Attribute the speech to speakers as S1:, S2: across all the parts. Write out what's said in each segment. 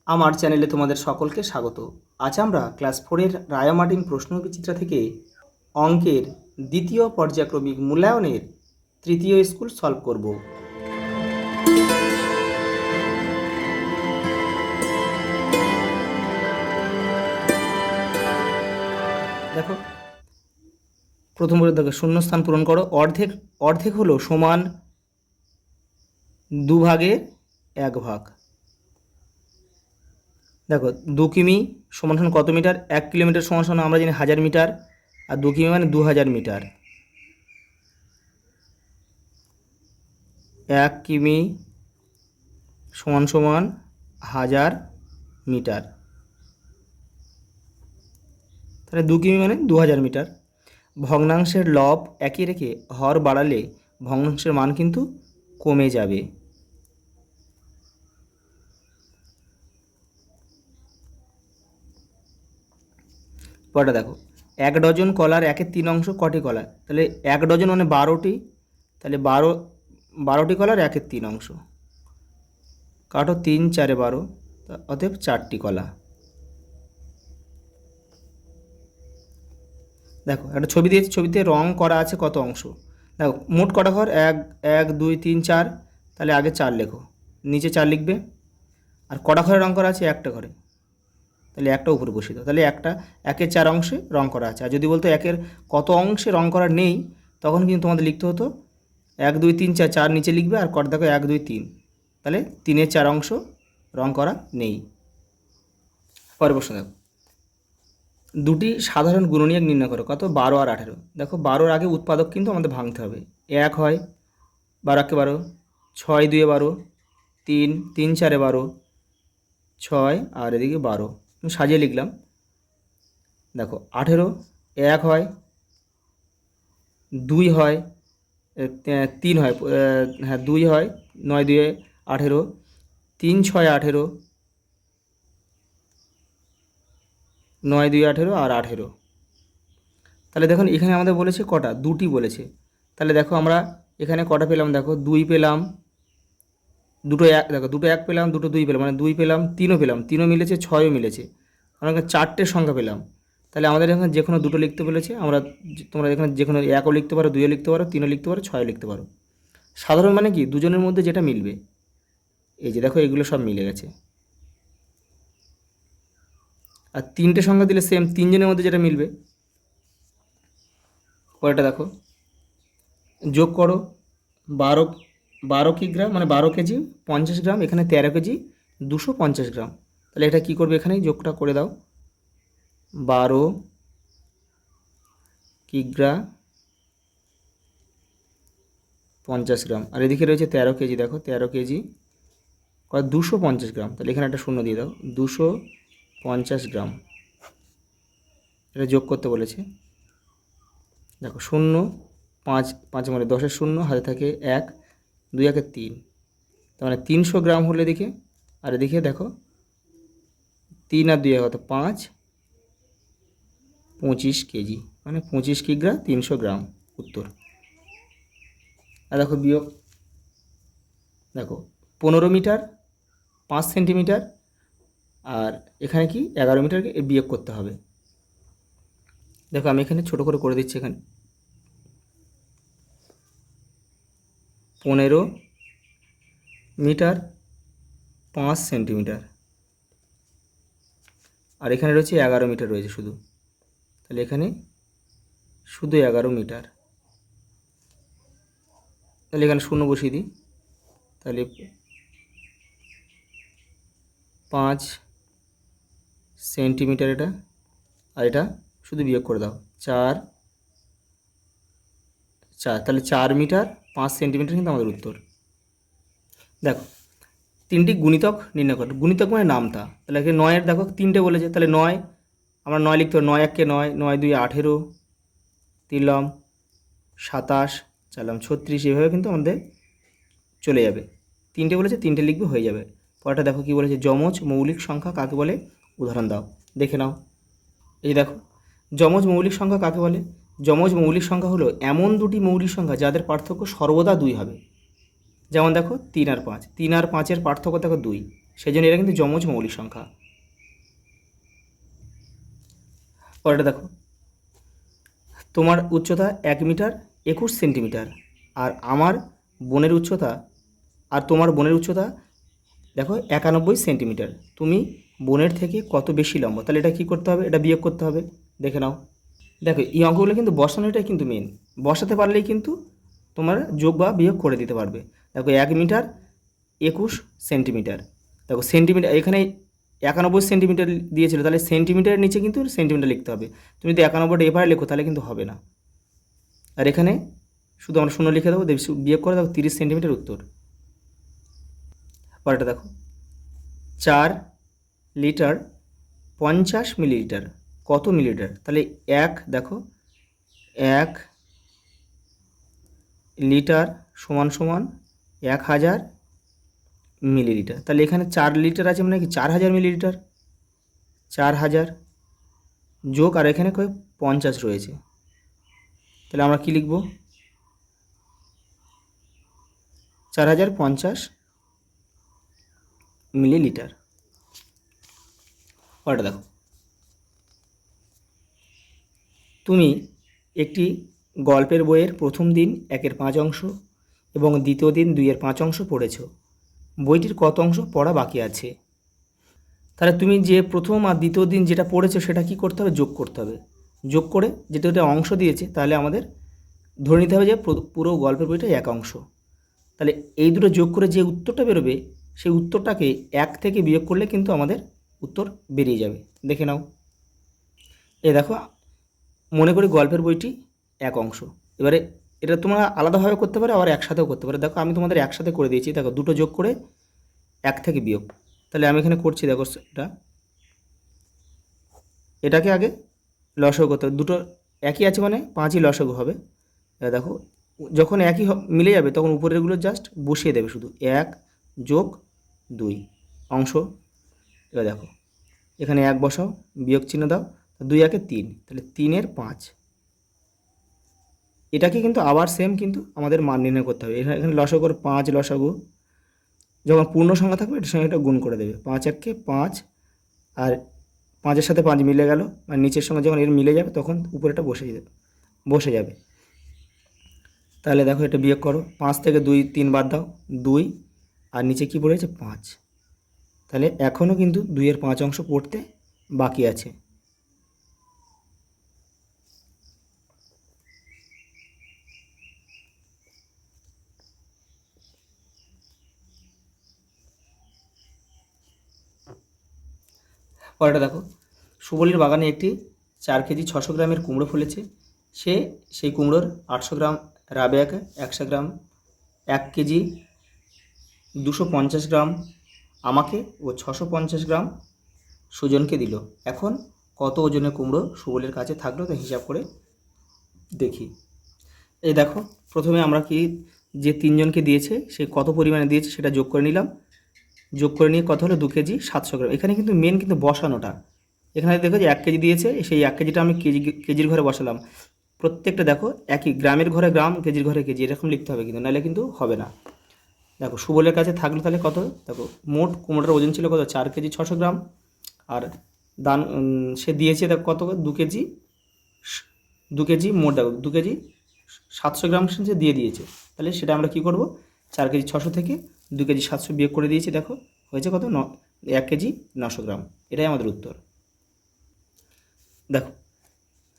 S1: আমার চ্যানেলে তোমাদের সকলকে স্বাগত। আজ আমরা ক্লাস 4-এর রায়া মার্টিন প্রশ্নবিচিত্রা থেকে অঙ্কের দ্বিতীয় পর্যায়ক্রমিক মূল্যায়নের তৃতীয় স্কুল সলভ করব। দেখো, প্রথম বলে দেখো শূন্যস্থান পূরণ করো। অর্ধেক অর্ধেক হলো সমান 2/1 দেখো 2 কিমি সমান সমান কত মিটার? 1 কিলোমিটার সমান সমান আমরা জানি 1000 মিটার, আর 2 কিমি মানে 2000 মিটার। 1 কিমি সমান সমান 1000 মিটার, তাহলে 2 কিমি মানে 2000 মিটার। ভগ্নাংশের লব একই রেখে হর বাড়ালে ভগ্নাংশের মান কিন্তু কমে যাবে। পরেরটা দেখো, 1 ডজন কলার 1/3 অংশ কটি কলা? তাহলে 1 ডজন মানে 12টি, তাহলে 12টি কলার 1/3 অংশ। কাটো 3 4 12, অতএব 4টি কলা। দেখো একটা ছবি দিয়েছে, ছবিতে রং করা আছে কত অংশ? দেখো মোট কটা ঘর? 1 1 2 3 4, তাহলে আগে 4 লেখো, নিচে 4 লিখবে। আর কটা ঘরে রং করা আছে? একটা ঘরে, তাহলে একটা উপরে বসিয়ে দাও। তাহলে একটা 1-এর 4 অংশে রং করা আছে। আর যদি বলতো 1-এর কত অংশে রং করা নেই, তখন কিন্তু তোমাদের লিখতে হতো 1 2 3 4, 4 নিচে লিখবে, আর কটা দেখো 1 2 3, তাহলে 3-এর 4 অংশ রং করা নেই। পরের প্রশ্ন দেখো, দুটি সাধারণ গুণনীয়ক নির্ণয় করো। কত? 12 আর 18। দেখো 12-র আগে উৎপাদক কিন্তু আমাদের ভাঙতে হবে। 1 হয়, 12 একে 12, 6 2 12, 3 3 4 12, 6 আর এদিকে 12, আমি সাজিয়ে লিখলাম। দেখো 18 1 হয়, 2 হয়, 3 হয়, হ্যাঁ 2 হয়, 9 2 18, 3 6 18, 9 2 18 আর 18। তাহলে দেখুন এখানে আমাদের বলেছে কটা? দুটি বলেছে। তাহলে দেখো আমরা এখানে কটা পেলাম? দেখো 2 পেলাম, দুটো 1, দেখো দুটো 1 পেলাম, দুটো 2 পেলাম, মানে 2 পেলাম, 3ও পেলাম, 3ও মিলেছে, 6ও মিলেছে, আমরা এখানে 4টে সংখ্যা পেলাম। তাহলে আমাদের এখানে যে কোনো দুটো লিখতে বলেছে, আমরা তোমরা এখানে যে কোনো 1ও লিখতে পারো, 2ও লিখতে পারো, 3ও লিখতে পারো, 6ও লিখতে পারো। সাধারণ মানে কি? দুজনের মধ্যে যেটা মিলবে। এই যে দেখো এগুলো সব মিলে গেছে। আর 3টে সংখ্যা দিলে সেম, 3 জনের মধ্যে যেটা মিলবে। পরেরটা দেখো, যোগ করো 12 কিগ্রা মানে 12 কেজি 50 গ্রাম, এখানে 13 কেজি 250 গ্রাম। তাহলে এটা কি করবে? এখানেই যোগটা করে দাও, 12 কিগ্রা 50 গ্রাম, আর এদিকে রয়েছে 13 কেজি। দেখো 13 কেজি 250 গ্রাম, তাহলে এখানে একটা শূন্য দিয়ে দাও, 250 গ্রাম। এটা যোগ করতে বলেছে। দেখো 0 5 5 মানে 10-এর 0, হাতে থাকে 1, 2 1 3, তার মানে 300 গ্রাম হলে এদিকে। আর এদিকে দেখো 3 আর 2 কত? 5, 25 কেজি, মানে 25 কিগ্রা 300 গ্রাম উত্তর। আর দেখো বিয়োগ, দেখো 15 মিটার 5 সেন্টিমিটার, আর এখানে কি 11 মিটারকে বিয়োগ করতে হবে। দেখো আমি এখানে ছোট করে করে দিচ্ছি। এখানে 15 মিটার 5 সেন্টিমিটার, আর এখানে রয়েছে 11 মিটার রয়েছে শুধু, তাহলে এখানে শুধু 11 মিটার। তাহলে এখানে শূন্য বসিয়ে দিই, তাহলে 5 সেন্টিমিটার এটা, আর এটা শুধু বিয়োগ করে দাও, 4 4, তাহলে 4 মিটার 5 সেন্টিমিটার কিন্তু আমাদের উত্তর। দেখো 3টি গুণিতক নির্ণয় করো। গুণিতক মানে নামতা। তাহলে এখানে 9-এর দেখো 3টে বলেছে, তাহলে 9 আমরা 9 লিখতে হবে। 9 1 9, 9 2 18, 3 27, 4 36, এভাবে কিন্তু আমাদের চলে যাবে। 3টে বলেছে, 3টে লিখবে, হয়ে যাবে। পরেরটা দেখো কি বলেছে, যমজ মৌলিক সংখ্যা কাকে বলে? উদাহরণ দাও, দেখে নাও। এই দেখো, যমজ মৌলিক সংখ্যা কাকে বলে? যমজ মৌলিক সংখ্যা হলো এমন দুটি মৌলিক সংখ্যা যাদের পার্থক্য সর্বদা 2 হবে। যেমন দেখো 3 আর 5, 3 আর 5-এর পার্থক্য দেখো 2, সেই জন্য এরা কিন্তু যমজ মৌলিক সংখ্যা। পরেরটা দেখো, তোমার উচ্চতা 1 মিটার 21 সেন্টিমিটার আর আমার বোনের উচ্চতা তোমার বোনের উচ্চতা দেখো 91 সেন্টিমিটার। তুমি বোনের থেকে কত বেশি লম্বা? তাহলে এটা কী করতে হবে? এটা বিয়োগ করতে হবে। দেখে নাও। দেখো এই অঙ্কগুলো কিন্তু বসানোটাই কিন্তু মেন, বসাতে পারলেই কিন্তু তোমার যোগ বা বিয়োগ করে দিতে পারবে। দেখো 1 মিটার 21 সেন্টিমিটার, দেখো সেন্টিমিটার এখানে 91 সেন্টিমিটার দিয়েছিল, তাহলে সেন্টিমিটারের নিচে কিন্তু সেন্টিমিটার লিখতে হবে। তুমি যদি 91টা এবারে লেখো তাহলে কিন্তু হবে না। আর এখানে শুধু আমরা 0 লিখে দেবো, বিয়োগ করে দেখো 30 সেন্টিমিটার উত্তর। পরেরটা দেখো, 4 লিটার 50 মিলিলিটার কত মিলিলিটার? তাহলে দেখো 1 লিটার সমান সমান 1000 মিলিলিটার। তাহলে এখানে 4 লিটার আছে মানে কি 4000 মিলিলিটার, 4000 যোগ আর এখানে 50 রয়েছে, তাহলে আমরা কি লিখব? 4050 মিলিলিটার। পরেরটা দেখো, তুমি একটি গল্পের বইয়ের প্রথম দিন 1/5 অংশ এবং দ্বিতীয় দিন 2/5 অংশ পড়েছ। বইটির কত অংশ পড়া বাকি আছে? তাহলে তুমি যে প্রথম আর দ্বিতীয় দিন যেটা পড়েছো সেটা কি করতে হবে? যোগ করতে হবে। যোগ করে যেটা অংশ দিয়েছে তাহলে আমাদের ধরে নিতে হবে যে পুরো গল্পের বইটা 1 অংশ। তাহলে এই দুটো যোগ করে যে উত্তরটা বেরোবে সেই উত্তরটাকে 1 থেকে বিয়োগ করলে কিন্তু আমাদের উত্তর বেরিয়ে যাবে। দেখে নাও। দেখো, মনে করি গল্পের বইটি 1 অংশ। এবারে এটা তোমরা আলাদাভাবে করতে পারো, আবার একসাথেও করতে পারো। দেখো আমি তোমাদের একসাথে করে দিয়েছি। দেখো দুটো যোগ করে 1 থেকে বিয়োগ। তাহলে আমি এখানে করছি। দেখো এটাকে আগে লসাগু করতে হবে। দুটো একই আছে মানে 5ই লসাগু হবে। দেখো যখন একই মিলে যাবে তখন উপরেরগুলো জাস্ট বসিয়ে দেবে, শুধু 1 যোগ 2 অংশ। এবার দেখো এখানে 1 বসাও, বিয়োগ চিহ্ন দাও, 2 1 3, তাহলে 3 5। এটাকে কিন্তু আবার সেম কিন্তু আমাদের মান নির্ণয় করতে হবে। এখানে লসাগুর 5 লসাগু, যখন পূর্ণ সংখ্যা থাকবে এটার সঙ্গে এটা গুণ করে দেবে। 5 1 5 আর 5-এর সাথে 5 মিলে গেল, আর নিচের সঙ্গে যখন এর মিলে যাবে তখন উপরেটা বসে যাবে। তাহলে দেখো এটা বিয়োগ করো, 5 থেকে 2 3 বাদ দাও, 2 আর নিচে কি পড়েছে 5। তাহলে এখনও কিন্তু 2/5 অংশ পড়তে বাকি আছে। পরেরটা দেখো, সুবলির বাগানে একটি 4 কেজি 600 গ্রামের কুমড়ো ফলেছে। সেই কুমড়োর 800 গ্রাম রাবেয়াকে, 100 গ্রাম 1 কেজি 250 গ্রাম আমাকে ও 650 গ্রাম সুজনকে দিল। এখন কত ওজনের কুমড়ো সুবলের কাছে থাকলো তা হিসাব করে দেখি। এই দেখো প্রথমে আমরা কি যে 3 জনকে দিয়েছে সে কত পরিমাণে দিয়েছে সেটা যোগ করে নিলাম। যোগ করে নিয়ে কত হলো 2 কেজি 700 গ্রাম। এখানে কিন্তু মেন কিন্তু বসানোটা, এখানে দেখো যে 1 কেজি দিয়েছে, সেই 1 কেজিটা আমি কেজির ঘরে বসালাম। প্রত্যেকটা দেখো একই, গ্রামের ঘরে গ্রাম, কেজির ঘরে কেজি, এরকম লিখতে হবে কিন্তু, নাহলে কিন্তু হবে না। দেখো সুবলের কাছে থাকলো তাহলে কত, দেখো মোট কুমড়োটার ওজন ছিল কত 4 কেজি 600 গ্রাম, আর সে দিয়েছে দেখো কত 2 কেজি মোট, দেখো 2 কেজি 700 গ্রাম সে দিয়ে দিয়েছে। তাহলে সেটা আমরা কি করব, 4 কেজি 600 থেকে 2 কেজি 700 বিয়োগ করে দিয়েছি। দেখো হয়েছে কত 1 কেজি 900 গ্রাম। এটাই আমাদের উত্তর। দেখো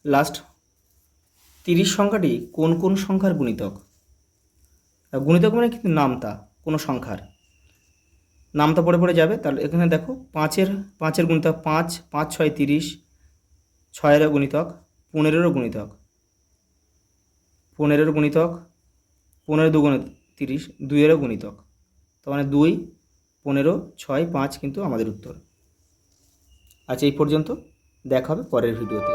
S1: লাস্ট 30 সংখ্যাটি কোন কোন সংখ্যার গুণিতক? গুণিতক মানে কিন্তু নামতা, কোনো সংখ্যার নামতা পড়ে যাবে। তাহলে এখানে দেখো 5-এর গুণিতক 5, 5 6 30, 6-এরও গুণিতক, 15-এরও গুণিতক, 15-এর গুণিতক, 15 2 30, 2-এরও গুণিতক। তো মানে 2 15 6 5 কিন্তু আমাদের উত্তর। আচ্ছা এই পর্যন্ত, দেখা হবে পরের ভিডিওতে।